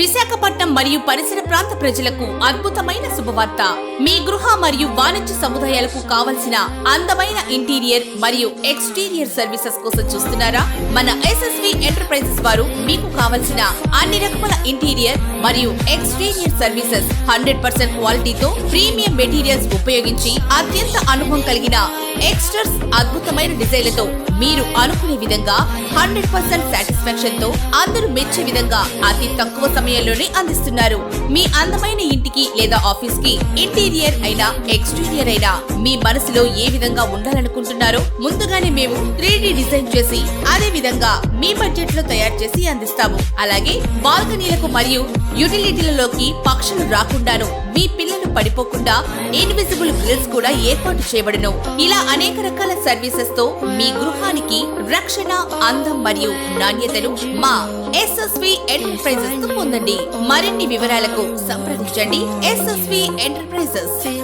విశాఖపట్నం మరియు పరిసర ప్రాంత ప్రజలకు అద్భుతమైన శుభవార్త. మీ గృహ మరియు వాణిజ్య సముదాయాలకు కావలసిన అందమైన ఇంటీరియర్ మరియు ఎక్స్టీరియర్ సర్వీసెస్ కోసం చూస్తున్నారా? మన ఎస్ఎస్వి ఎంటర్ప్రైజెస్ వారు మీకు కావలసిన అన్ని రకముల ఇంటీరియర్ మరియు ఎక్స్టీరియర్ సర్వీసెస్ 100% క్వాలిటీతో ప్రీమియం మెటీరియల్స్ ఉపయోగించి అత్యంత అనుభవం కలిగిన ఎక్స్టర్స్ అద్భుతమైన డిజైన్లతో మీరు అనుకునే విధంగా 100% సాటిస్ఫాక్షన్ తో అందరూ మెచ్చే విధంగా అతి తక్కువ సమయంలోనే అందిస్తున్నారు. మీ అందమైన ఇంటికి లేదా ఆఫీస్ కి ఇంటీరియర్ అయినా ఎక్స్టీరియర్ అయినా మీ మనసులో ఏ విధంగా ఉండాలనుకుంటున్నారో ముందుగానే మేము 3D డిజైన్ చేసి అదే విధంగా మీ బడ్జెట్ లో తయారు చేసి అందిస్తాము. అలాగే బాల్కనీలకు మరియు యుటిలిటీలలోకి పక్షులు రాకుండాను మీ పిల్లలు పడిపోకుండా ఇన్విజిబుల్ గ్రిల్స్ కూడా ఏర్పాటు చేయబడును. ఇలా అనేక రకాల సర్వీసెస్ తో మీ గృహానికి రక్షణ, అందం మరియు నాణ్యతను మా ఎస్ఎస్వి ఎంటర్ప్రైజెస్ తో పొందండి. మరిన్ని వివరాలకు సంప్రదించండి ఎస్ఎస్వి ఎంటర్ప్రైజెస్.